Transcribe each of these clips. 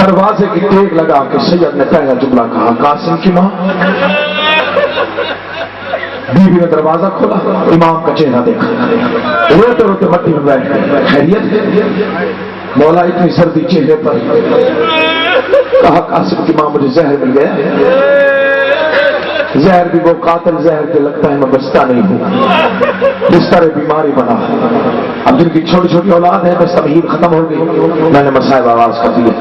دروازے کی ٹیک لگا کے سید نے پہلا جملہ کہا قاسم کی ماں. بیوی نے دروازہ کھولا, امام کا چہرہ دیکھا, روتے روتے مٹی میں بیٹھ گئے. خیریت؟ مولا اتنی سردی چہرے پر. کہا قاسم کی ماں مجھے زہر مل گیا. زہر بھی وہ قاتل زہر کے لگتا ہے میں بچتا نہیں ہوں, بستر بیماری بنا. اب جن کی چھوٹی چھوٹی اولاد ہے بس تمہید ختم ہو گئی. میں نے مسائب آغاز کر دیا.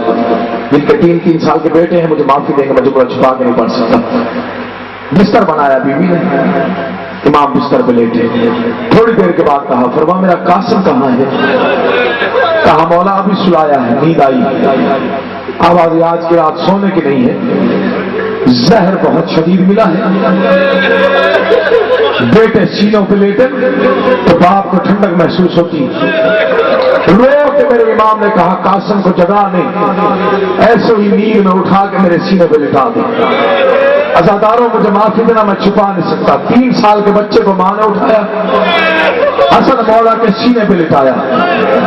جن کے 3 سال کے بیٹے ہیں مجھے معافی دیں گے, میں جملہ چھپا کے نہیں پڑھ سکتا. بستر بنایا بیوی نے, امام بستر پہ لیٹے. تھوڑی دیر کے بعد کہا فرما میرا قاسم کہاں ہے؟ کہا مولا ابھی سلایا ہے, نیند آئی. آواز آج کی رات سونے کی نہیں ہے, زہر بہت شدید ملا ہے. بیٹے سینوں پہ لیٹے تو باپ کو ٹھنڈک محسوس ہوتی. رو کے میرے امام نے کہا قاسم کو جگا نہیں, ایسے ہی نیند میں اٹھا کے میرے سینے پہ لٹا دے. عزاداروں مجھے معافی دینا, میں چھپا نہیں سکتا. 3 سال کے بچے کو ماں نے اٹھایا, حسن مولا کے سینے پہ لٹایا.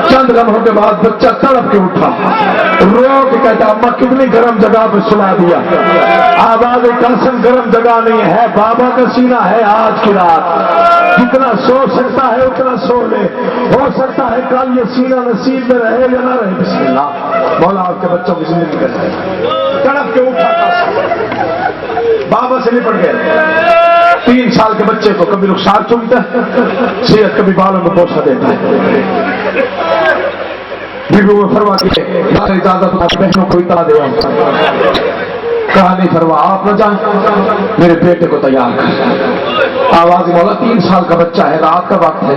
چند لمحوں کے بعد بچہ تڑپ کے اٹھا, رو کے کہتا اماں کتنی گرم جگہ پہ سلا دیا. آواز قاسم گرم جگہ نہیں ہے, بابا کا سینہ ہے. آج کی رات جتنا سو سکتا ہے اتنا سو لے. ہو سکتا ہے کل یہ سینہ نصیب میں رہے یا نہ رہے. بسم اللہ. مولا آپ کے بچوں کی زندگی کرے. تڑپ کے اٹھا بابا سے نپٹ گئے. 3 سال کے بچے کو کبھی رخسار چومتا ہے, صحت کبھی بالوں میں بوسہ دیتا ہے. بیوی میں فرما کے اجازت بہنوں کو اطلاع دیا. کہا نہیں فرما آپ نہ جائیں, میرے بیٹے کو تیار کر. آواز مولا 3 سال کا بچہ ہے, رات کا وقت ہے.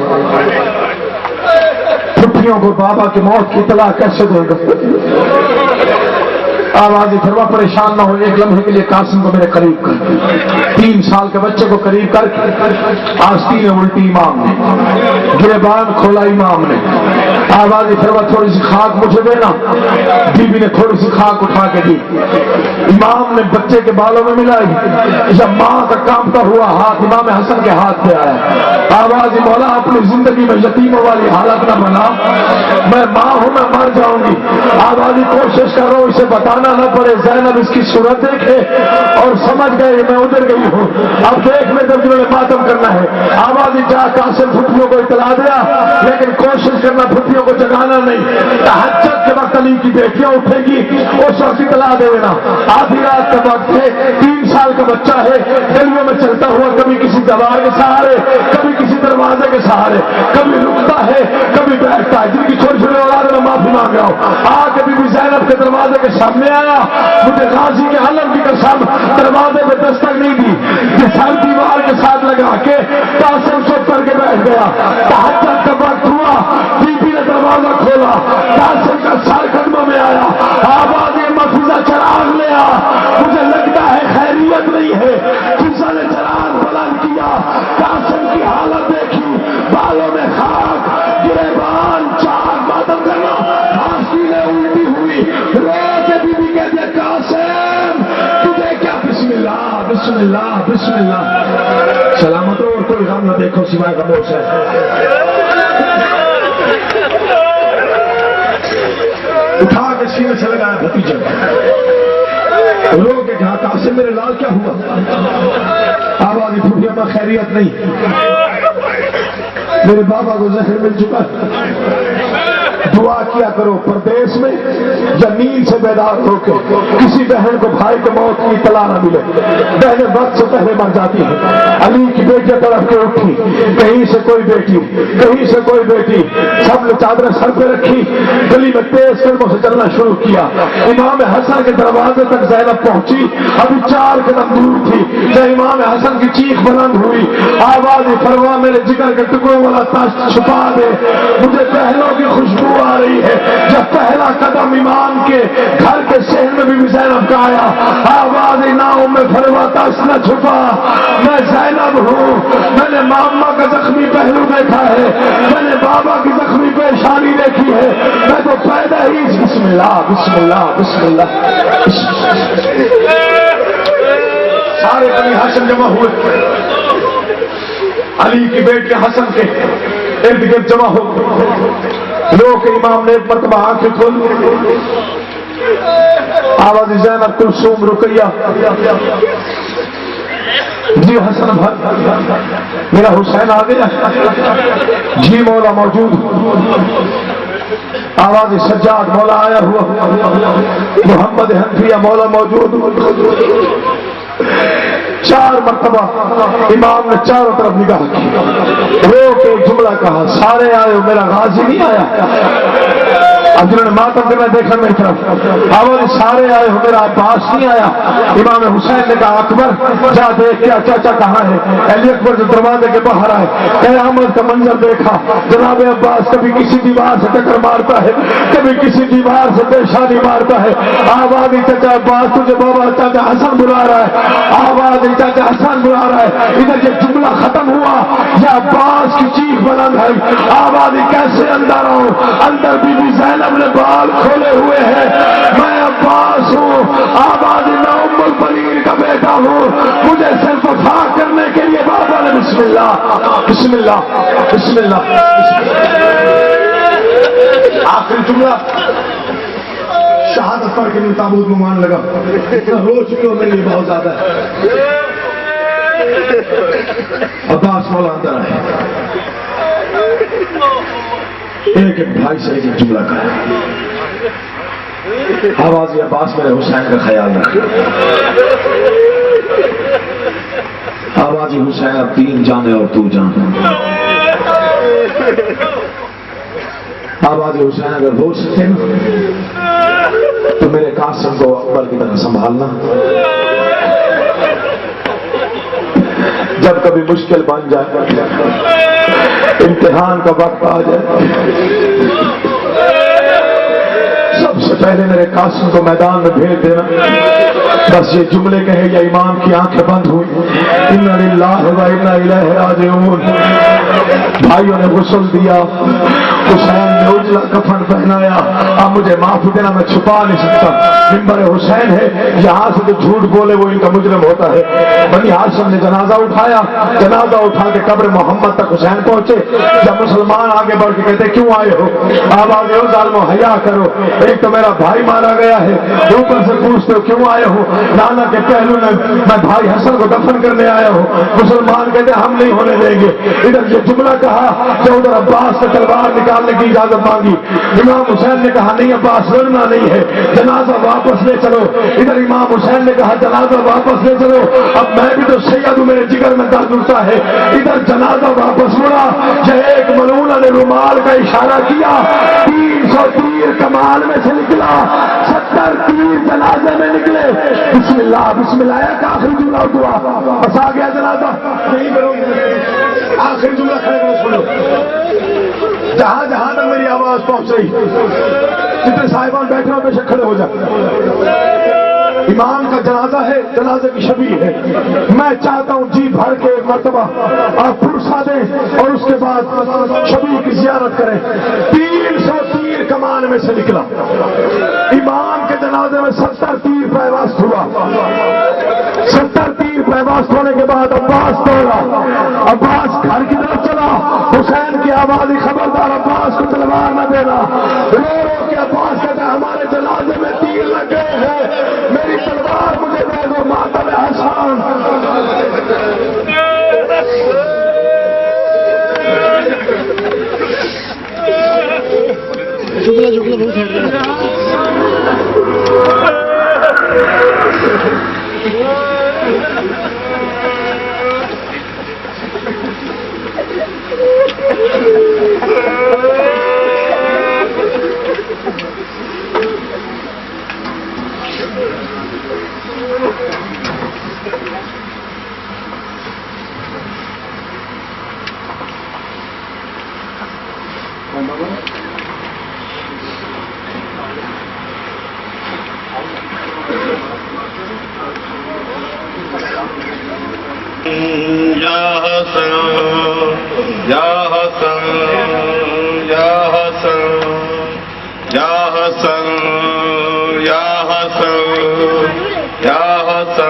پھپھیوں کو بابا کی موت کی اطلاع کیسے دے گا؟ آواز فرما پریشان نہ ہو, 1 لمحے کے لیے قاسم کو میرے قریب کر. 3 سال کے بچے کو قریب کر کے آستینیں الٹی امام نے, گریبان کھولا امام نے. آواز فرما تھوڑی سی خاک مجھے دینا. بیوی نے تھوڑی سی خاک اٹھا کے دی. امام نے بچے کے بالوں میں ملائی. جب ماں کا کامتا ہوا ہاتھ امام حسن کے ہاتھ پہ آیا. آواز مولا اپنی زندگی میں یتیموں والی حالت نہ بنا, میں ماں ہوں میں مر جاؤں گی. آواز کوشش کر رہا ہوں اسے بتانا نہ پڑے. زینب اس کی صورت دیکھے اور سمجھ گئے میں ادھر گئی ہوں, اب دیکھ میں جب جنہوں نے ماتم کرنا ہے. آواز جا قاسم پھپھیوں کو اطلاع دیا, لیکن کوشش کرنا پھپھیوں کو جگانا نہیں. تہجد کے وقت علی کی بیٹیاں اٹھے گی اس وقت اطلاع دینا. آدھی رات کا وقت ہے, 3 سال کا بچہ ہے, گلیوں میں چلتا ہوا کبھی کسی دیوار کے سہارے, کبھی کسی دروازے کے سہارے, کبھی رکتا ہے کبھی بیٹھتا ہے. جن کی چھوٹی چھوٹی اولاد میں معافی مانگ رہا ہوں. آ کے بھی زینب کے دروازے کے سامنے آیا. مجھے غازی کے علم کی قسم دروازے پہ دستک نہیں دی, کہ سر دیوار کے ساتھ لگا کے قاسم چپ کر کے بیٹھ گیا. تہجد کا وقت ہوا, بیوی نے دروازہ کھولا, قاسم کا سر قدموں میں آیا. آواز مفروضہ چراغ لیا. مجھے لگتا ہے خیریت نہیں ہے. کسی نے چراغ بلند کیا, قاسم کی حالت دیکھی, بالوں میں خاک, گریبان, چاک ماتم کرنا, آستینیں الٹی ہوئی. بیوی کہتے قاسم تجھے کیا؟ بسم اللہ بسم اللہ بسم اللہ. سلامت ہو اور کوئی غم نہ دیکھو سوائے خاموش ہے. اٹھا کے سینے سے لگایا بھتیجے, رو کے کہا قاسم میرے لال کیا ہوا؟ آواز پھوٹی میں خیریت نہیں, میرے بابا کو زہر مل چکا. دعا کیا کرو پردیس میں یا نیند سے بیدار ہو کے کسی بہن کو بھائی کی موت کی اطلاع نہ ملے. بہنیں وقت سے پہلے مر جاتی ہیں. علی کی بیٹیاں تڑپ کے اٹھی, کہیں سے کوئی بیٹی کہیں سے کوئی بیٹی, سب نے چادریں سر پہ رکھی, گلی میں تیز قدموں سے چلنا شروع کیا. امام حسن کے دروازے تک زینب پہنچی, ابھی 4 قدم دور تھی جب امام حسن کی چیخ بلند ہوئی. آواز فرما میرے جگر کے ٹکڑوں والا تاش چھپا دے, مجھے پہلوں کی خوشبو آ رہی ہے. جب پہلا قدم امام کے گھر کے شہر میں بھی زینب کا آیا, آواز ناؤں میں فرما تاش نہ چھپا, میں زینب ہوں. میں نے ماما کا زخمی پہلو دیکھا ہے, میں نے بابا کی زخمی پیشانی دیکھی ہے, میں تو پیدا ہی. بسم اللہ بسم اللہ بسم اللہ. سارے بنی ہاشم جمع ہوئے, علی کی بیٹے حسن کے ارد گرد جمع ہو. لوگ امام نے ایک مرتبہ آنکھیں کھول, آواز زینب کلثوم رقیہ جی حسن بھائی میرا حسین آ گیا جی مولا موجود آواز سجاد مولا آیا ہوا محمد حنفیہ مولا موجود 4 مرتبہ امام نے چاروں طرف نگاہ کی رو کے جملہ کہا سارے آئے ہو میرا غازی نہیں آیا اب جنہوں نے ماتم کرنا دیکھا میری طرف آواز سارے آئے ہو میرا عباس نہیں آیا امام حسین نے کہا اکبر جا دیکھ کیا چاچا کہاں ہے علی اکبر جو دروازے کے باہر آئے قیامت کا منظر دیکھا جناب عباس کبھی کسی دیوار سے ٹکر مارتا ہے کبھی کسی دیوار سے پیشانی مارتا ہے آواز چاچا عباس تجھے بابا چاچا حسن بلا رہا ہے آواز چاچا حسن بلا رہا ہے ادھر یہ جملہ ختم ہوا یہ عباس کی چیخ بلند ہے آواز کیسے اندر آؤ اندر بی بی زینب نے بال کھولے ہوئے ہیں میں عباس ہوں آواز میں ام البنین کا بیٹا ہوں مجھے صرف وفا کرنے کے لیے بابا نے بسم اللہ بسم اللہ بسم اللہ آخری جملہ شہادت پڑھ کے تابوت میں مان لگا اتنا رو چکے ہو میرے لیے بہت زیادہ ہے عباس مولا اندر آئے ایک بھائی سے ایک جملہ کہا آواز عباس میرے حسین کا خیال رکھا آواز حسین اب 3 جانے اور تو جان آواز حسین اگر ہو سکے نا تو میرے قاسم کو اکبر کی طرح سنبھالنا جب کبھی مشکل بن جائے امتحان کا وقت آ جائے سب سے پہلے میرے قاسم کو میدان میں بھیج دینا بس یہ جملے کہے یا امام کی آنکھیں بند ہوئی انا للہ و انا الیہ راجعون بھائیوں نے غسل دیا حسین نے اجلا کفن پہنایا اب مجھے معافی دینا میں چھپا نہیں سکتا منبر حسین ہے یہاں سے جو جھوٹ بولے وہ ان کا مجرم ہوتا ہے بنی ہاشم نے جنازہ اٹھایا جنازہ اٹھا کے قبر محمد تک حسین پہنچے جب مسلمان آگے بڑھ کے کہتے کیوں آئے ہو آواز ہو ظالمو حیا کرو ایک تو میرا بھائی مارا گیا ہے اوپر سے پوچھتے ہو کیوں آئے ہو نانا کے پہلو میں بھائی حسن کو دفن کرنے آیا ہوں مسلمان کہتے ہم نہیں ہونے دیں گے ادھر یہ جملہ کہا کہ ادھر عباس سے تلوار نکالنے کی اجازت مانگی امام حسین نے کہا نہیں عباس لڑنا نہیں ہے جنازہ واپس لے چلو ادھر امام حسین نے کہا جنازہ واپس لے چلو اب میں بھی تو سید ہوں میرے جگر میں درد اٹھتا ہے ادھر جنازہ واپس مڑا یہ ایک ملونہ نے رومال کا اشارہ کیا 300 تیر کمال میں سے نکلا 70 تیر جنازے میں نکلے بسم اللہ کا آخری جملہ دعا بس آ گیا جنازہ نہیں کرو آخری جملہ کھڑے کرو سنو جہاں جہاں تک میری آواز پہنچ رہی جتنے صاحبان بیٹھے ہو بے شک کھڑے ہو جائے امام کا جنازہ ہے جنازے کی شبیہ ہے میں چاہتا ہوں جی بھر کے ایک مرتبہ آپ پرسا دیں اور اس کے بعد شبیہ کی زیارت کریں 300 تیر کمان میں سے نکلا امام کے جنازے میں 70 تیر پیوست ہوا 70 تیر پیوست ہونے کے بعد عباس دوڑا عباس گھر کی طرف چلا حسین کی آواز خبردار عباس کو تلوار نہ دینا رو رو کے عباس کہتا ہے ہمارے جنازے میں تیر لگ گئے ہیں میری تلوار مجھے دے دو ماتم حسن جملہ بہت یا حسن یا حسن یا حسن یا حسن یا حسن یا حسن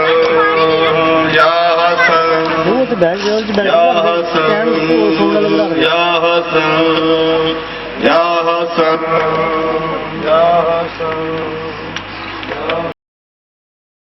یا حسن یا حسن یا حسن یا حسن یا حسن